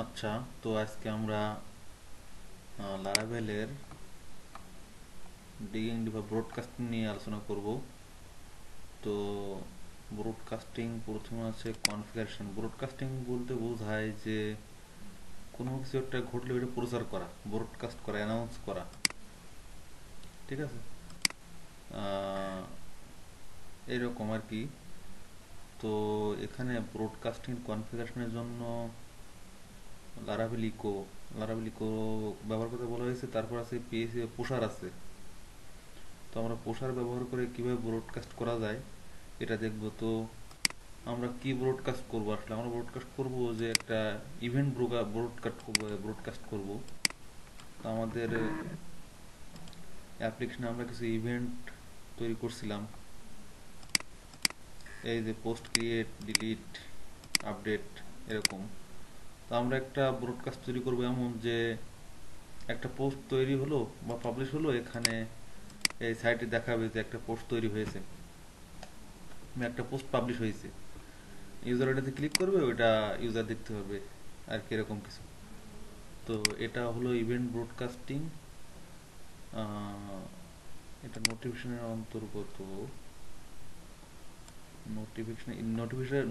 আচ্ছা, তো আজকে আমরা লারাভেলের ডিগিং বা ব্রডকাস্টিং নিয়ে আলোচনা করব। তো ব্রডকাস্টিং প্রথমে আছে কনফিগারেশন। ব্রডকাস্টিং বলতে বোঝায় যে কোনো কিছু একটা ঘটলে ওটা প্রচার করা, ব্রডকাস্ট করা, অ্যানাউন্স করা। ঠিক আছে, আহ, এইরকম আর কি। তো এখানে ব্রডকাস্টিং কনফিগারেশনের জন্য লারাভেল ইকো লারাভেল ইকো ব্যবহার করতে বলা হয়েছে। তারপর আছে পিএসি প্রসার আছে। তো আমরা প্রসার ব্যবহার করে কিভাবে ব্রডকাস্ট করা যায় এটা দেখব। তো আমরা কি ব্রডকাস্ট করব? আসলে আমরা ব্রডকাস্ট করব যে একটা ইভেন্ট ব্রডকাস্ট করব। তো আমাদের অ্যাপ্লিকেশনে আমরা কিছু ইভেন্ট তৈরি করছিলাম, এই যে পোস্ট ক্রিয়েট, ডিলিট, আপডেট, এরকম। তো আমরা একটা ব্রডকাস্ট তৈরি করব এমন যে একটা পোস্ট তৈরি হলো বা পাবলিশ হলো, এখানে এই সাইটে দেখাবে যে একটা পোস্ট তৈরি হয়েছে, একটা পোস্ট পাবলিশ হয়েছে। ইউজার ওটাতে ক্লিক করবে, ওইটা ইউজার দেখতে পারবে আর কি, এরকম কিছু। তো এটা হলো ইভেন্ট ব্রডকাস্টিং। এটা নোটিফিকেশনের অন্তর্গত।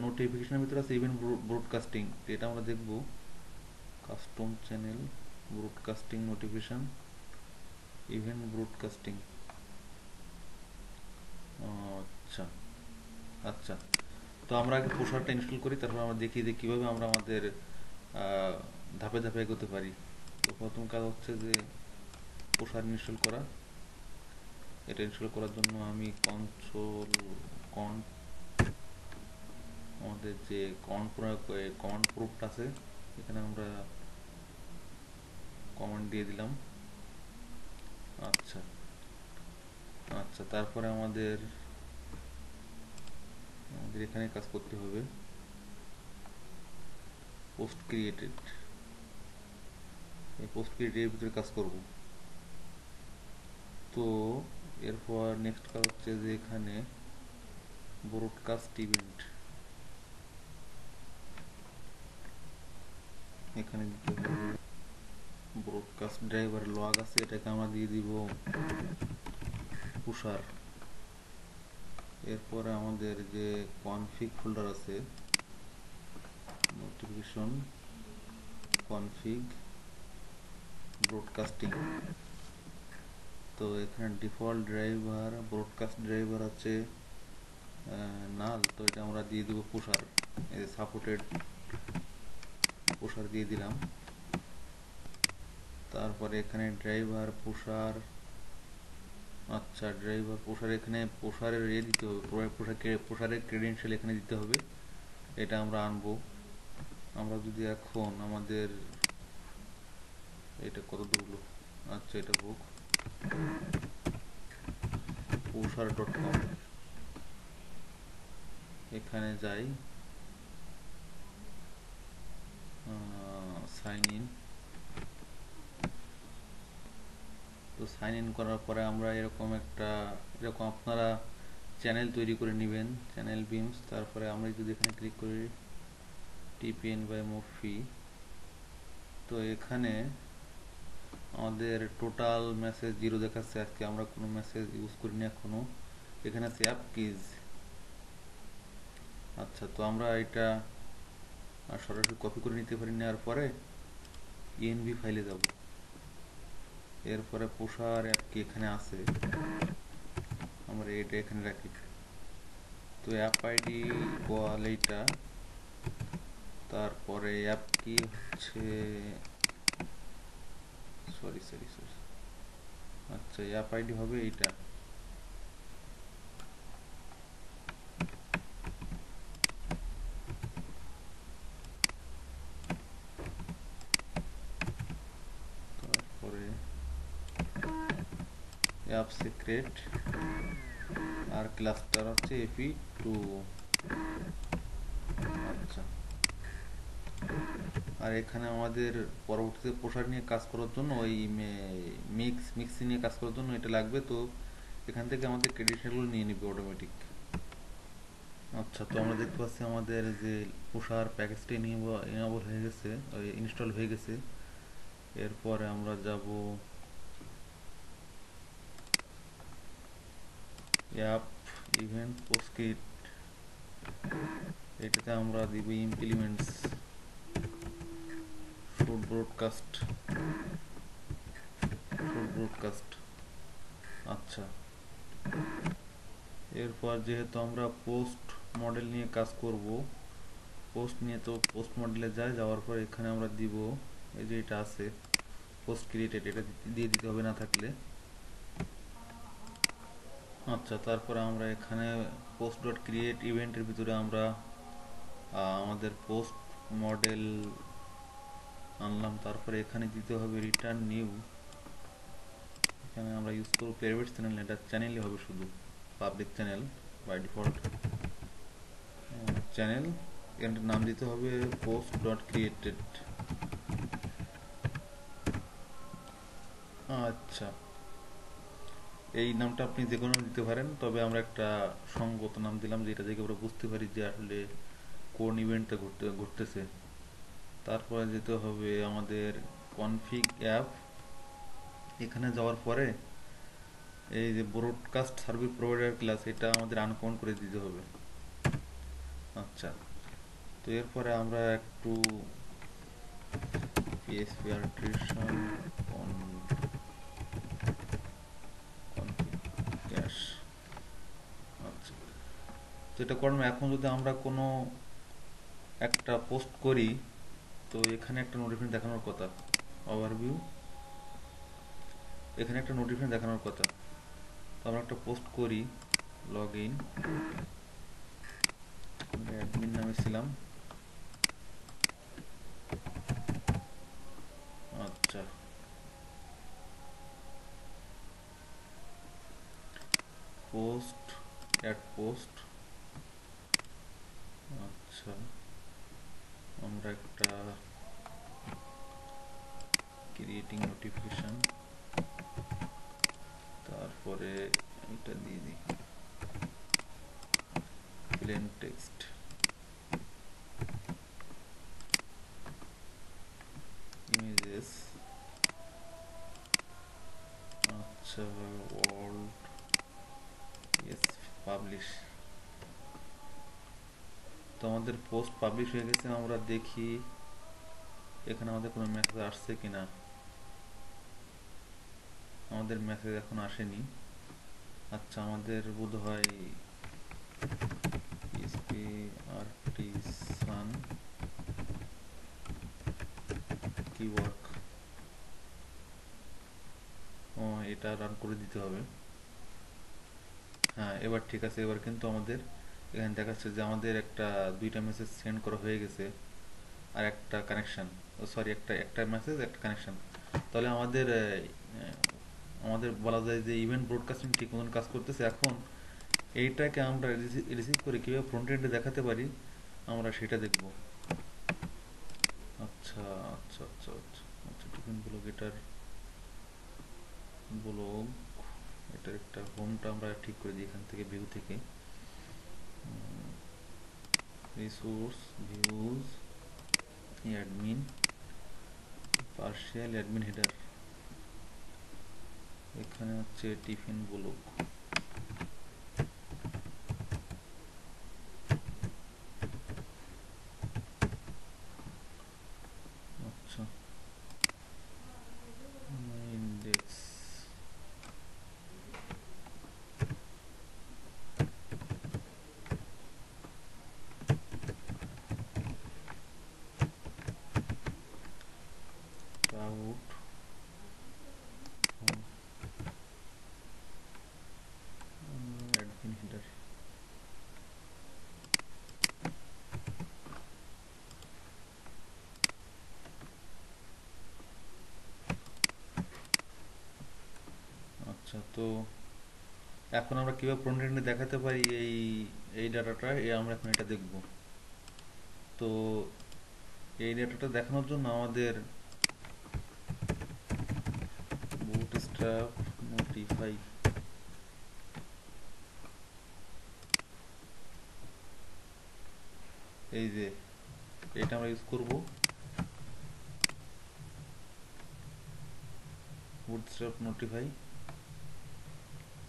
নোটিফিকেশনের ভিতরে আছে ইভেন্ট ব্রডকাস্টিং। এটা আমরা দেখব। Custom channel broadcasting notification, event broadcasting. আচ্ছা, আচ্ছা। তো আমরা আগে পোশাকটা ইনস্টল করি, তারপর আমরা দেখি যে কীভাবে আমরা আমাদের ধাপে ধাপে এগোতে পারি। তো প্রথম কাজ হচ্ছে যে পোশাক ইনস্টল করা। এটা ইনস্টল করার জন্য আমি কন আমাদের যে কমান্ড প্রুফটা আছে, এখানে আমরা কমান্ড দিয়ে দিলাম। আচ্ছা, আচ্ছা। তারপরে আমাদের আমাদের এখানে কাজ করতে হবে, পোস্ট ক্রিয়েটেড। এই পোস্ট ক্রিয়েটের ভিতরে কাজ করব। তো এরপর নেক্সট কাজ হচ্ছে যে এখানে ব্রডকাস্ট ইভেন্ট এখানে দিতে হবে। ব্রডকাস্ট ড্রাইভার লগ আছে, এটাকে আমরা দিয়ে দিব তুষার। এরপরে আমাদের যে কনফিগ ফোল্ডার আছে, নোটিফিকেশন, কনফিগ, ব্রডকাস্টিং। তো এখানে ডিফল্ট ড্রাইভার ব্রডকাস্ট ড্রাইভার আছে নাল, তো এটা আমরা দিয়ে দেবো পুষার। এই যে সাপোর্টেড পুষার দিয়ে দিলাম। তারপরে এখানে ড্রাইভার পুষার। আচ্ছা, ড্রাইভার পোশার, এখানে পোশারের দিতে হবে, পোশারের ক্রেডেনশিয়াল এখানে দিতে হবে। এটা আমরা আনবো। আমরা যদি এখন আমাদের এটা কত দূর হলো, আচ্ছা এটা বুক poshar.com, এখানে যাই, সাইন ইন। তো সাইন ইন করার পরে আমরা এরকম আপনারা চ্যানেল তৈরি করে নেবেন, চ্যানেল বিমস। তারপরে আমরা যদি এখানে ক্লিক করি টিপিএন বাই মফি, তো এখানে আমাদের টোটাল মেসেজ 0 দেখাচ্ছে। আজকে আমরা কোনো মেসেজ ইউজ করিনি এখনো। এখানে আছে অ্যাপ কিজ। আচ্ছা, তো আমরা এটা সরাসরি কপি করে নিতে পারি, নেওয়ার পরে ইএনভি ফাইলে যাব। এরপরে পোষার অ্যাপ কি এখানে আছে, আমরা এটা এখানে রাখি। তো অ্যাপ আইডি বল এইটা, তারপরে অ্যাপ কি হচ্ছে, সরি সরি সরি, আচ্ছা অ্যাপ আইডি হবে এইটা। তারপরে অ্যাপ সিক্রেট, আর ক্লাস্টার হচ্ছে এপি2। আচ্ছা, আর এখানে আমাদের পরবর্তীতে পোশাক নিয়ে কাজ করার জন্য ওই মিক্সি নিয়ে কাজ করার জন্য এটা লাগবে। তো এখান থেকে আমাদের ক্রেডিটগুলো নিয়ে নিবে অটোমেটিক। আচ্ছা, তো আমরা দেখতে পাচ্ছি আমাদের যে পুষার প্যাকেজটি ইনেবল হয়ে গেছে, ইনস্টল হয়ে গেছে। এরপরে আমরা যাব অ্যাপ ইভেন্ট পোস্টস্ক্রিপ্ট, এটাতে আমরা দিব ইমপ্লিমেন্টস শুড ব্রডকাস্ট। আচ্ছা, এরপর যেহেতু আমরা পোস্ট মডেল নিয়ে কাজ করব, পোস্ট নিয়ে তো পোস্ট মডেলে যাওয়ার পর এখানে আমরা দিব এই যে এটা আছে পোস্ট ক্রিয়েটেড, এটা দিয়ে দিতে হবে না থাকলে। আচ্ছা, তারপরে আমরা এখানে পোস্ট ডট ক্রিয়েট ইভেন্টের ভিতরে আমরা আমাদের পোস্ট মডেল আনলাম। তারপরে এখানে দিতে হবে রিটার্ন নিউ। এখানে আমরা ইউজ করব প্রাইভেট চ্যানেল, এটা চ্যানেলই হবে শুধু, public channel by default channel. এখানটার নাম দিতে হবে পোস্ট ডট ক্রিয়েটেড। আচ্ছা, এই নামটা আপনি যে কোনো দিতে পারেন, তবে আমরা একটা সঙ্গত নাম দিলাম যেটা দেখে আমরা বুঝতে পারি যে আসলে কোন ইভেন্টটা ঘটতেছে। তারপরে যেতে হবে আমাদের কনফিগ অ্যাপ। এখানে যাওয়ার পরে এই যে ব্রডকাস্ট সার্ভিস প্রোভাইডার ক্লাস, এটা আমাদের আনকমেন্ট করে দিতে হবে। আচ্ছা, তো এরপরে আমরা একটু পিএসপি আর্টিশন ক্যাশ। আচ্ছা, তো এটা করলাম। এখন যদি আমরা কোনো একটা পোস্ট করি, তো এখানে একটা নোটিফিকেশন দেখানোর কথা, ওভারভিউ, এখানে একটা নোটিফিকেশন দেখানোর কথা। তো আমরা একটা পোস্ট করি, লগ ইন, অ্যাডমিন নামে ছিলাম। আচ্ছা, পোস্ট, অ্যাড পোস্ট। আচ্ছা, আমরা একটা ক্রিয়েটিং নোটিফিকেশন, তারপরে এটা দিয়ে দিই প্লেন টেক্সট, ইমেজেস। আচ্ছা, ওয়ার্ল্ড, ইয়েস, পাবলিশ। তো আমাদের পোস্ট পাবলিশ হয়ে গেছে। আমরা দেখি এখানে আমাদের কোনো মেসেজ আসছে কিনা। আমাদের মেসেজ এখন আসেনি। আচ্ছা, আমাদের বোধহয় পিএসপি আর্টিসান কি ওয়ার্ক, ও এটা রান করে দিতে হবে। হ্যাঁ, এবার ঠিক আছে। এবার কিন্তু আমাদের এখানে দেখাচ্ছে যে আমাদের একটা দুইটা মেসেজ সেন্ড করা হয়ে গেছে, আর একটা কানেকশন, সরি, একটা একটা মেসেজ একটা কানেকশন। তাহলে আমাদের আমাদের বলা যায় যে ইভেন্ট ব্রডকাস্টিং ঠিক মতন কাজ করতেছে। এখন এইটাকে আমরা রিসিভ করে কীভাবে ফ্রন্ট এন্ডে দেখাতে পারি আমরা সেটা দেখব। আচ্ছা আচ্ছা আচ্ছা আচ্ছা আচ্ছা, টিফিন ব্লগ, এটার ব্লগ, এটার একটা হোমটা আমরা ঠিক করে দিই এখান থেকে, ভিউ থেকে resource, views, admin, partial admin header, এখানে হচ্ছে টিফিন ব্লগ। আচ্ছা, ইন্ডেক্স, আউট, অ্যাডমিন হেডার। আচ্ছা, তো এখন আমরা কীভাবে ফ্রন্ট এন্ডে দেখাতে পারি এই এই ডাটাটা, আমরা এখন এটা দেখব। তো এই ডাটাটা দেখানোর জন্য আমাদের বুটস্ট্র্যাপ নোটিফাই, এই যে এটা আমরা ইউজ করব বুটস্ট্র্যাপ নোটিফাই।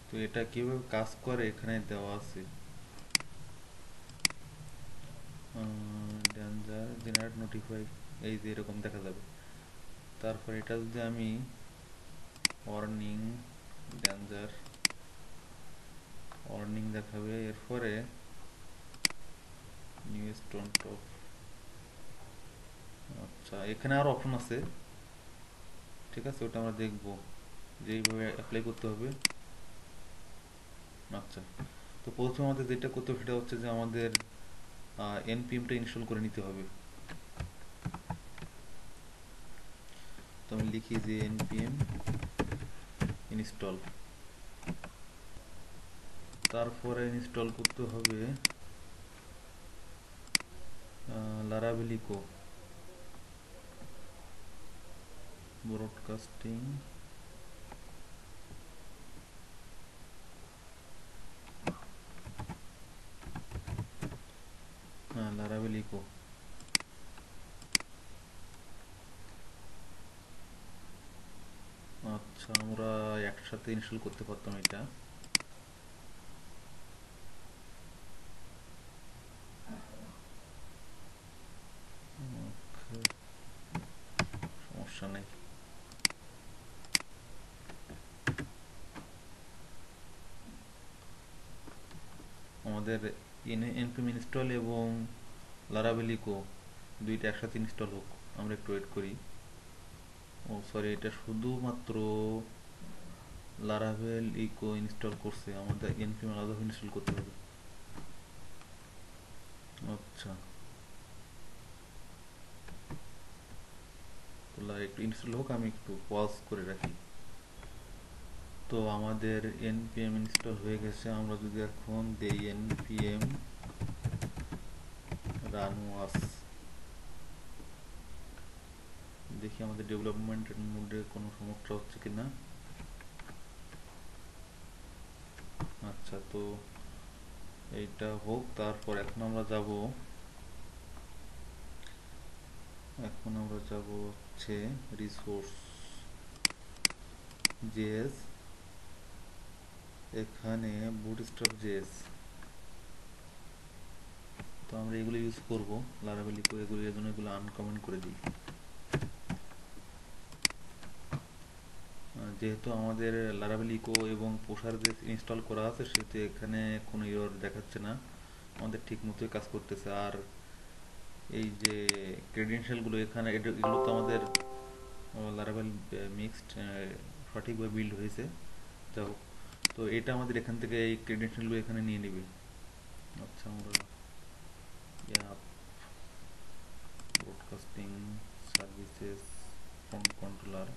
তো এটা কিভাবে কাজ করে এখানে দেওয়া আছে, ডেঞ্জার জেনারেট নোটিফাই, এই যে এরকম দেখা যাবে। তারপর এটা যদি আমি ওয়ার্নিং ডেঞ্জার ওয়ার্নিং দেখাবে, এরপরে নিউ স্টোন টপ। আচ্ছা এখানে আরো অপশন আছে, ঠিক আছে ওটা আমরা দেখবো যে এইভাবে অ্যাপ্লাই করতে হবে। আচ্ছা তো প্রথমে আমাদের যেটা করতে হবে সেটা হচ্ছে যে আমাদের এনপিএমটা ইনস্টল করে নিতে হবে। তো আমি লিখি যে npm ইনস্টল, তারপরে ইনস্টল করতে হবে লারাভেল ইকো ব্রডকাস্টিং, হ্যাঁ লারাভেল ইকো। আচ্ছা আমরা একসাথে ইনস্টল করতে পারতাম এটা। Okay, সমস্যা নেই। আমাদের npm ইনস্টল এবং লারাভেল ইকো দুইটা একসাথে ইনস্টল হোক, আমরা একটু ওয়েট করি। ও সরি, এটা শুধুমাত্র লারাভেল ইকো ইনস্টল করছে, আমাদের npm আলাদাভাবে ইনস্টল করতে হবে। আচ্ছা তো একটু ইনস্টল হোক, আমি একটু পজ করে রাখি। তো আমাদের npm ইনস্টল হয়ে গেছে। আমরা যদি এখন দেই npm রান ওয়াস, দেখি আমাদের ডেভেলপমেন্টের মোডে কোনো সমস্যা হচ্ছে কিনা। আচ্ছা তো এইটা হোক, তারপর এখন আমরা যাব হচ্ছে রিসোর্স জেএস, এখানে বুটস্ট্র্যাপ জেএস। তো আমরা এগুলো ইউজ করব, লারাভেল ইকো এগুলো, এর জন্য এগুলো আনকমেন্ট করে দিই। যেহেতু আমাদের লারাভেল ইকো এবং পোসার যে ইনস্টল করা আছে সেহেতু এখানে কোনো এরর দেখাচ্ছে না, আমাদের ঠিক মতোই কাজ করতেছে। আর এই যে ক্রেডেনশিয়ালগুলো এখানে এগুলো তো আমাদের লারাভেল মিক্সড সঠিকভাবে বিল্ড হয়েছে, যাই হোক। তো এটা আমাদের এখান থেকে এই ক্রেডেনশিয়ালগুলো এখানে নিয়ে নেবে। আচ্ছা আমরা app broadcasting services front controller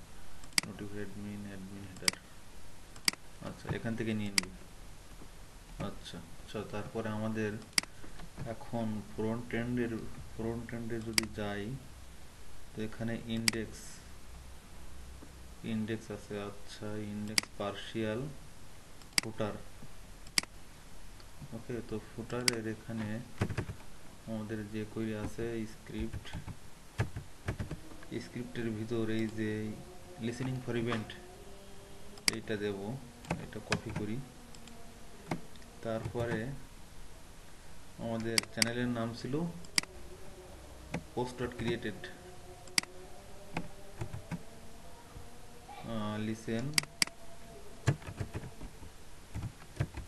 notify admin admin header, আচ্ছা এখান থেকে নিয়ে নিবি। আচ্ছা আচ্ছা তারপরে আমাদের এখন ফ্রন্ট এন্ডে যদি যাই, তো এখানে ইন্ডেক্স ইন্ডেক্স আছে। আচ্ছা ইন্ডেক্স পার্শিয়াল ফুটার, ওকে। তো ফুটারের এখানে আমাদের যে কোয়েরি আছে স্ক্রিপ্টের ভিতর এই যে লিসেনিং ফর ইভেন্ট এইটা দেব, এটা কপি করি। তারপরে আমাদের চ্যানেলের নাম ছিল post dot created, listen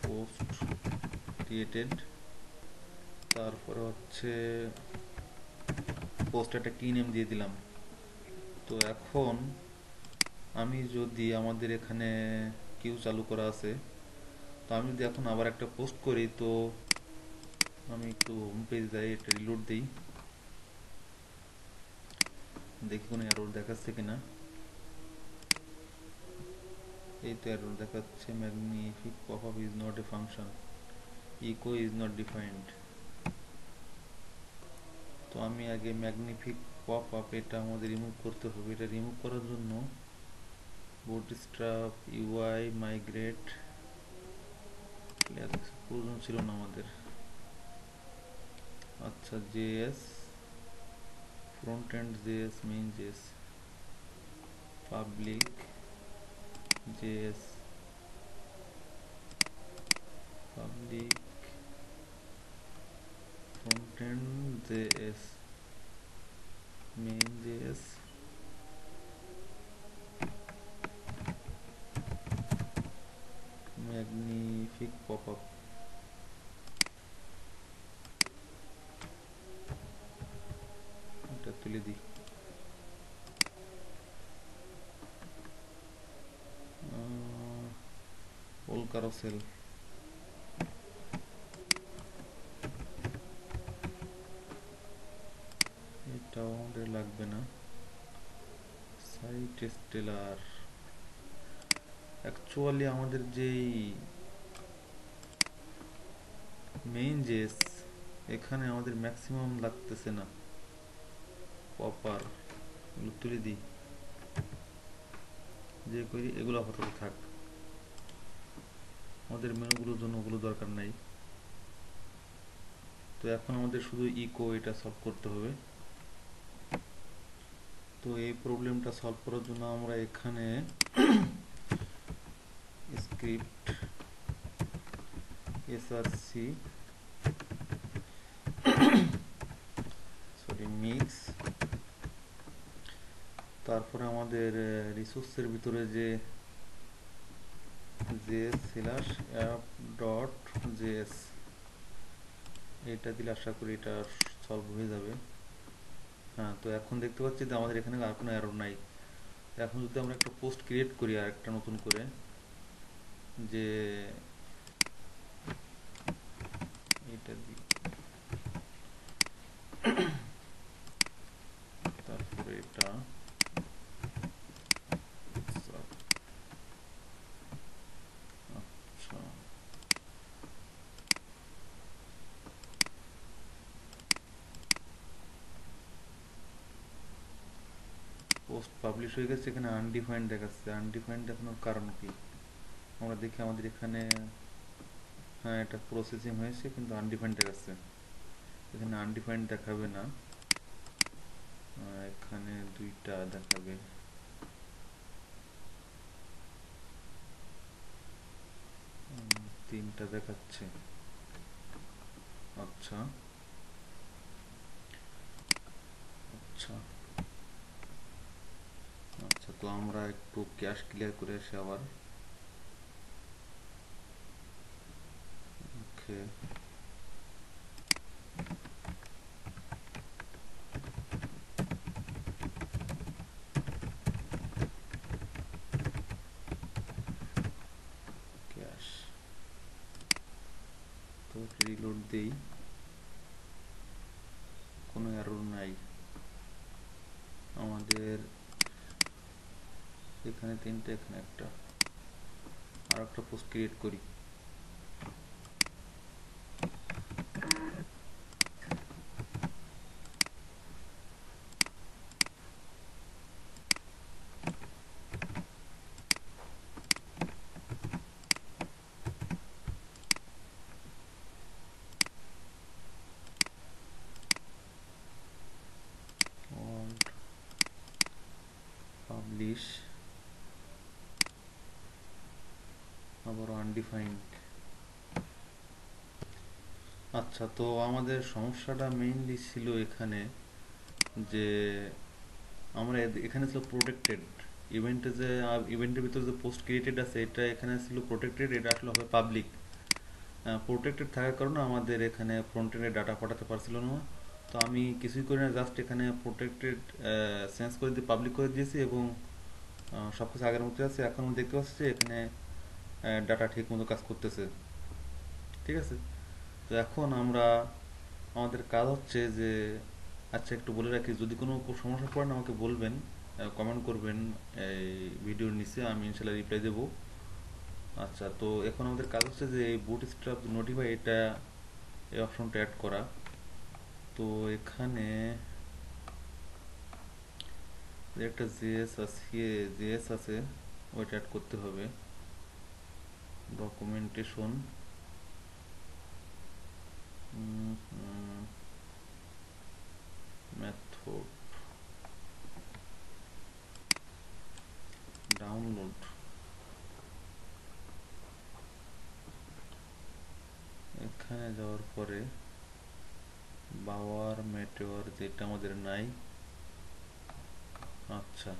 post created. তারপরে হচ্ছে পোস্ট একটা কি নেম দিয়ে দিলাম। তো এখন আমি যদি আমাদের এখানে কিউ চালু করা আছে, তো আমি যদি এখন আবার একটা পোস্ট করি, তো আমি একটু হোম পেজ যাই, এটা রিলোড দিই, দেখি কোনো এরর দেখাচ্ছে কিনা। এই তো এরর দেখাচ্ছে, magnific pop up is not a function, echo is not defined. তো আমি আগে ম্যাগনিফিক পপ আপ এটা আমাদের রিমুভ করতে হবে। এটা রিমুভ করার জন্য বুটস্ট্র্যাপ ইউআই মাইগ্রেট প্রয়োজন ছিল না আমাদের। আচ্ছা, JS front end, JS main, JS public, JS public front end, JS main, JS magnific pop up. এটা তুলে দিই। ওল কারোসেল, এটাও আমাদের লাগবে না। সাইট স্টেলার, অ্যাকচুয়ালি আমাদের যেই মেইন জেস, এখানে আমাদের ম্যাক্সিমাম লাগতেছে না। পপার এগুলো তুলে দিই, যে করি এগুলো আপাতত থাক, আমাদের মেনুগুলোর জন্য ওগুলো দরকার নাই। তো এখন আমাদের শুধু ইকো এটা সলভ করতে হবে। তো এই প্রবলেমটা সলভ করার জন্য আমরা এখানে স্ক্রিপ্ট এসআরসি মিক্স, তারপরে আমাদের রিসোর্সের ভিতরে যে js/app.js এটা দিলে আশা করি এটা সলভ হয়ে যাবে। হ্যাঁ, তো এখন দেখতে পাচ্ছি যে আমাদের এখানে আর কোনো এরর নাই। এখন যদি আমরা একটা পোস্ট ক্রিয়েট করি আর একটা নতুন করে, যে এটা দিই, তারপরে এটা আচ্ছা, পোস্ট পাবলিশ হয়ে গেছে, এখানে আনডিফাইন্ড দেখাচ্ছে। আনডিফাইন্ড দেখানোর কারণ কি আমরা দেখি, আমাদের এখানে হ্যাঁ এটা প্রসেসিং হয়েছে কিন্তু আনডিফাইন্ড দেখাচ্ছে। এখানে আনডিফাইন্ড দেখাবে না, এখানে দুইটা দেখাবে। তিনটা দেখাচ্ছে। আচ্ছা আচ্ছা আচ্ছা, তো আমরা একটু ক্যাশ ক্লিয়ার করে আসি আবার। ওকে, ক্যাশ তো রিলোড দেই, কোনো এরর নাই। আমাদের এখানে তিনটা, এখানে একটা, আর একটা পোস্ট ক্রিয়েট করি। পাবলিশ, আবার আনডিফাইন্ড। আচ্ছা, তো আমাদের সমস্যাটা মেইনলি ছিল এখানে যে আমরা এখানে ছিল প্রোটেক্টেড ইভেন্টে, যে ইভেন্টের ভিতরে যে পোস্ট ক্রিয়েটেড আছে এটা এখানে ছিল প্রোটেক্টেড, এটা আসলে হবে পাবলিক। প্রোটেক্টেড থাকার কারণে আমাদের এখানে ফ্রন্ট এন্ডে ডাটা পাঠাতে পারছিল না। তো আমি কিছুই করি না, জাস্ট এখানে প্রোটেক্টেড চেঞ্জ করে দিয়ে পাবলিক করে দিয়েছি এবং সব কিছু আগের মতো আছে। এখন দেখতে পাচ্ছি যে এখানে ডাটা ঠিক মতো কাজ করতেছে। ঠিক আছে, তো এখন আমরা আমাদের কাজ হচ্ছে যে, আচ্ছা একটু বলে রাখি, যদি কোনো সমস্যা পড়েন আমাকে বলবেন, কমেন্ট করবেন এই ভিডিওর নিচে, আমি ইনশাল্লাহ রিপ্লাই দেবো। আচ্ছা, তো এখন আমাদের কাজ হচ্ছে যে এই বুটস্ট্র্যাপ নোটিফাই এটা, এই অপশনটা অ্যাড করা। তো এখানে একটা জিএস আছে, ওইটা অ্যাড করতে হবে। ডকুমেন্টেশন, মেথড ডাউনলোড, এখানে যাওয়ার পরে বাওয়ার মেটেওর যেটা আমাদের নাই, আচ্ছা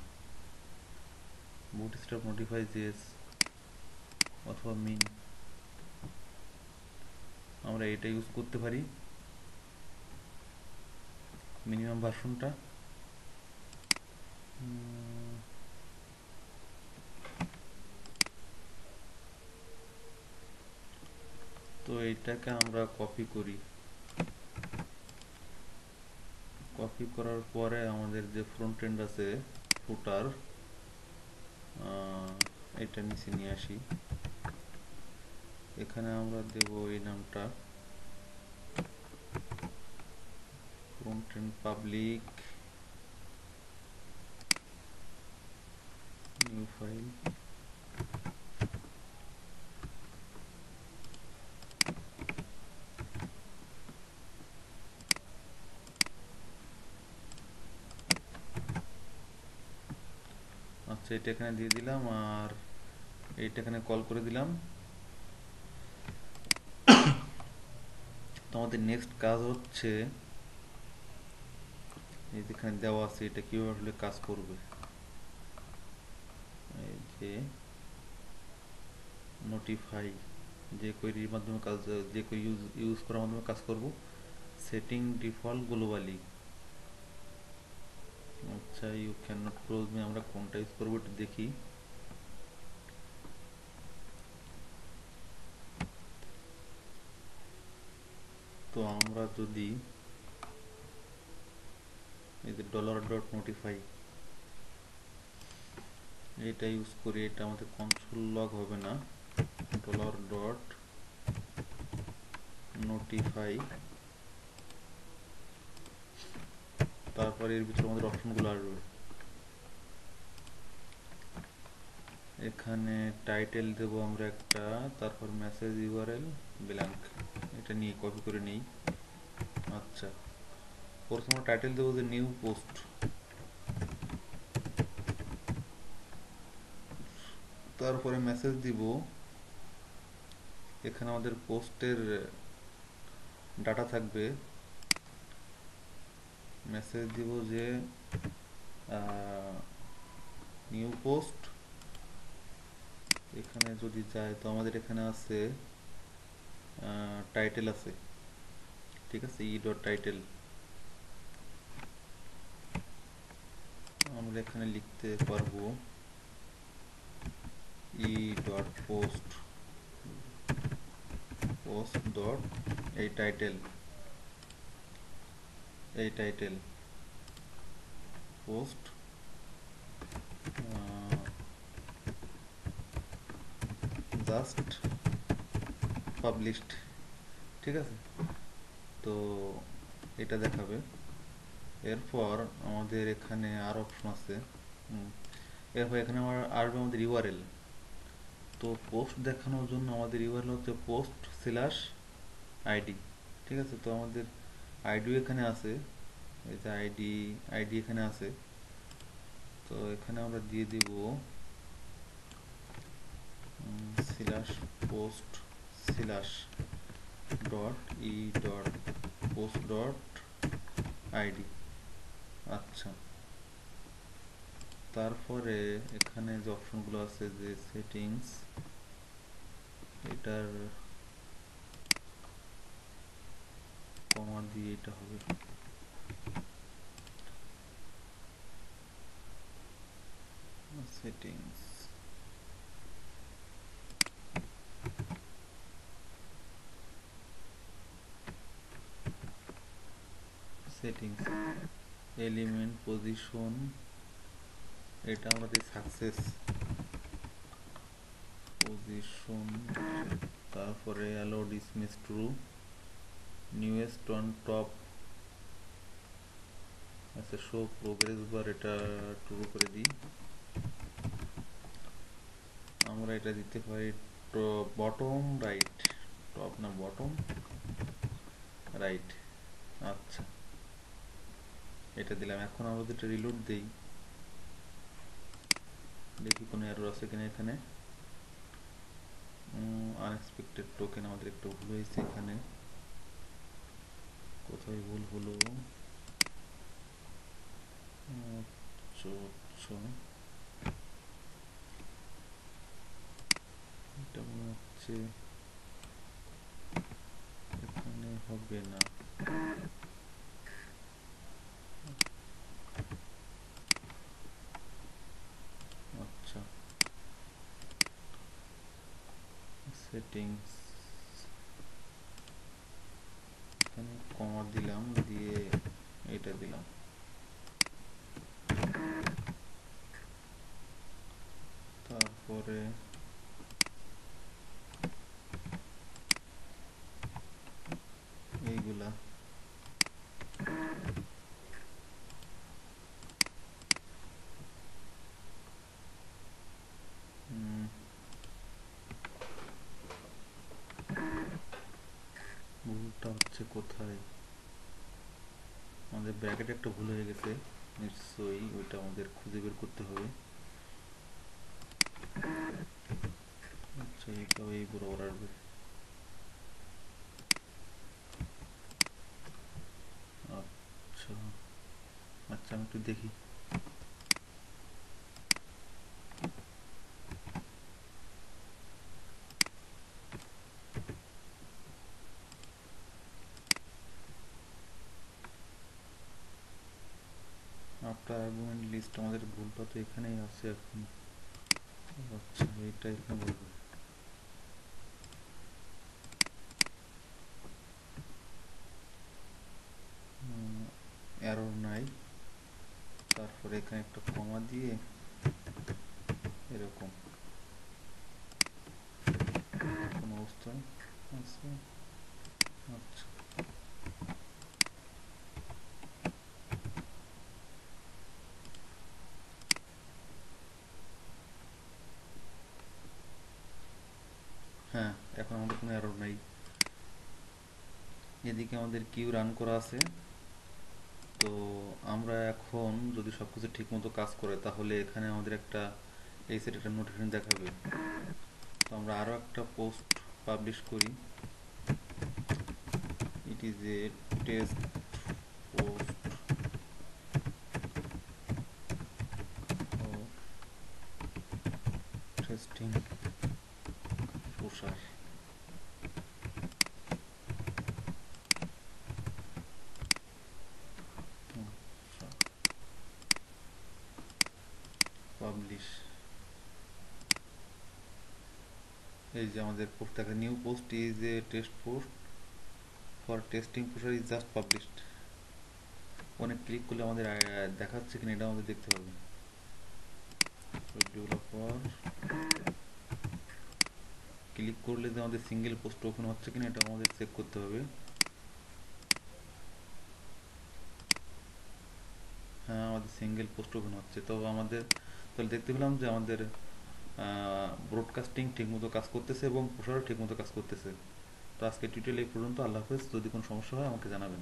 বুটস্ট্র্যাপ মডিফাই জেস অথবা মিন, আমরা এটা ইউজ করতে পারি। মিনিমাম ভার্সনটা তো এইটাকে আমরা কপি করি, কপি করার পরে আমাদের যে ফ্রন্ট এন্ড আছে ফুটার, এটা নিচে নিয়ে আসি। এখানে আমরা দেব এই নামটা front end public new file, আচ্ছা এটা এখানে দিয়ে দিলাম আর এইটা এখানে কল করে দিলাম। তো আমাদের নেক্সট কাজ হচ্ছে এই যেখানে দেওয়া আছে এটা কিভাবে আসলে কাজ করবে। এই যে নোটিফাই, যে কোয়েরির মাধ্যমে কাজ, যে কোয়েরি ইউজ করার মাধ্যমে কাজ করব, সেটিং ডিফল্ট গ্লোবালি, আচ্ছা you can not close me, আমরা কোনটা ইউজ করবো একটু দেখি। তো আমরা যদি এই যে $.notify এটা ইউজ করি, এটা আমাদের কনসোল লগ হবে না, $.notify, তারপরে এর ভিতরে আমাদের অপশনগুলো আসবে। এখানে টাইটেল দেব আমরা একটা, তারপর মেসেজ ইউআরএল ব্ল্যাঙ্ক, এটা নিয়ে কপি করে নেই। আচ্ছা প্রথমে টাইটেল দেবো যে নিউ পোস্ট, তারপরে মেসেজ দিব, এখানে আমাদের পোস্টের ডাটা থাকবে, মেসেজ দিব যে নিউ পোস্ট, এখানে যদি যায় তো আমাদের এখানে আছে টাইটেল আছে, ঠিক আছে, ই.টাইটেল, আমরা এখানে লিখতে পারবো ই.পোস্ট, পোস্ট ডট এই টাইটেল, এই টাইটেল পোস্ট জাস্ট পাবলিশড, ঠিক আছে। তো এটা দেখাবে। এরপর আমাদের এখানে আর অপশন আছে, এরপর এখানে আমার আসবে আমাদের ইউআরএল। তো পোস্ট দেখানোর জন্য আমাদের ইউআরএল হচ্ছে পোস্ট স্ল্যাশ আইডি, ঠিক আছে। তো আমাদের আইডিও এখানে আছে, এই যে আইডি এখানে আছে, তো এখানে আমরা দিয়ে দিব slash post slash dot E dot post dot ID. আচ্ছা তারপরে এখানে যে অপশনগুলো আছে যে সেটিংস, এটার কমা দিয়ে এটা হবে সেটিংস, সেটিংস এলিমেন্ট পজিশন, এটা আমাদের সাকসেস পজিশন, তারপরে allow dismiss true, newest on top, আচ্ছা শো প্রোগ্রেস বার, এটা ট্রু করে দিই। আমরা এটা দিতে পারি বটম রাইট, টপ না বটম রাইট, আচ্ছা এটা দিলাম। এখন আমরা যদি রিলোড দেই, দেখি কোনো এরর আছে কিনা এখানে। আনএক্সপেক্টেড টোকেন, আমাদের একটু ভুল হয়েছে এখানে। কোথায় ভুল হলো? আচ্ছা, এটা মনে হচ্ছে এখানে হবে না। আচ্ছা, সেটিংস, এখানে কমা দিলাম, দিয়ে এটা দিলাম। তারপরে এইগুলা ভুলটা হচ্ছে কোথায়? আমাদের ব্র্যাকেটে একটা ভুল হয়ে গেছে নিশ্চয়ই, ওইটা আমাদের খুঁজে বের করতে হবে। আচ্ছা, এটাও এই বরাবর আসবে। আচ্ছা আচ্ছা, আমি একটু দেখি। আফটার আর্গুমেন্ট লিস্ট, আমাদের ভুলটা তো এখানেই আছে এখন। আচ্ছা, এটা এখানে বলবো। এরর নাই। তারপরে এখানে একটা কমা দিয়ে এরকম কোন অবস্থায় আছে। আচ্ছা, হ্যাঁ, এখন আমাদের কোনো এরর নাই। এদিকে আমাদের কিউ রান করা আছে। তো আমরা এখন যদি সবকিছু ঠিক মতো কাজ করে, তাহলে এখানে আমাদের একটা এই সেট একটা নোটিফিকেশন দেখাবে। তো আমরা আরও একটা পোস্ট পাবলিশ করি। It is a test post for testing প্রসার। পাবলিশ, এই যে আমাদের পোস্ট দেখা, new post is a test post for testing প্রসার ইজ জাস্ট পাবলিশড। অনেক ক্লিক করলে আমাদের দেখাচ্ছে কিনা এটা আমাদের দেখতে হবে। ডেভেলপার ক্লিক করলে যে আমাদের সিঙ্গেল পোস্ট ওপেন হচ্ছে কিনা এটা আমাদের চেক করতে হবে। হ্যাঁ, আমাদের সিঙ্গেল পোস্ট ওপেন হচ্ছে। তো আমাদের তাহলে দেখতে পেলাম যে আমাদের ব্রডকাস্টিং ঠিকমতো কাজ করতেছে এবং প্রসারও ঠিকমতো কাজ করতেছে। তো আজকে টিউটোরিয়াল এই পর্যন্ত। আল্লাহ হাফেজ। যদি কোনো সমস্যা হয় আমাকে জানাবেন।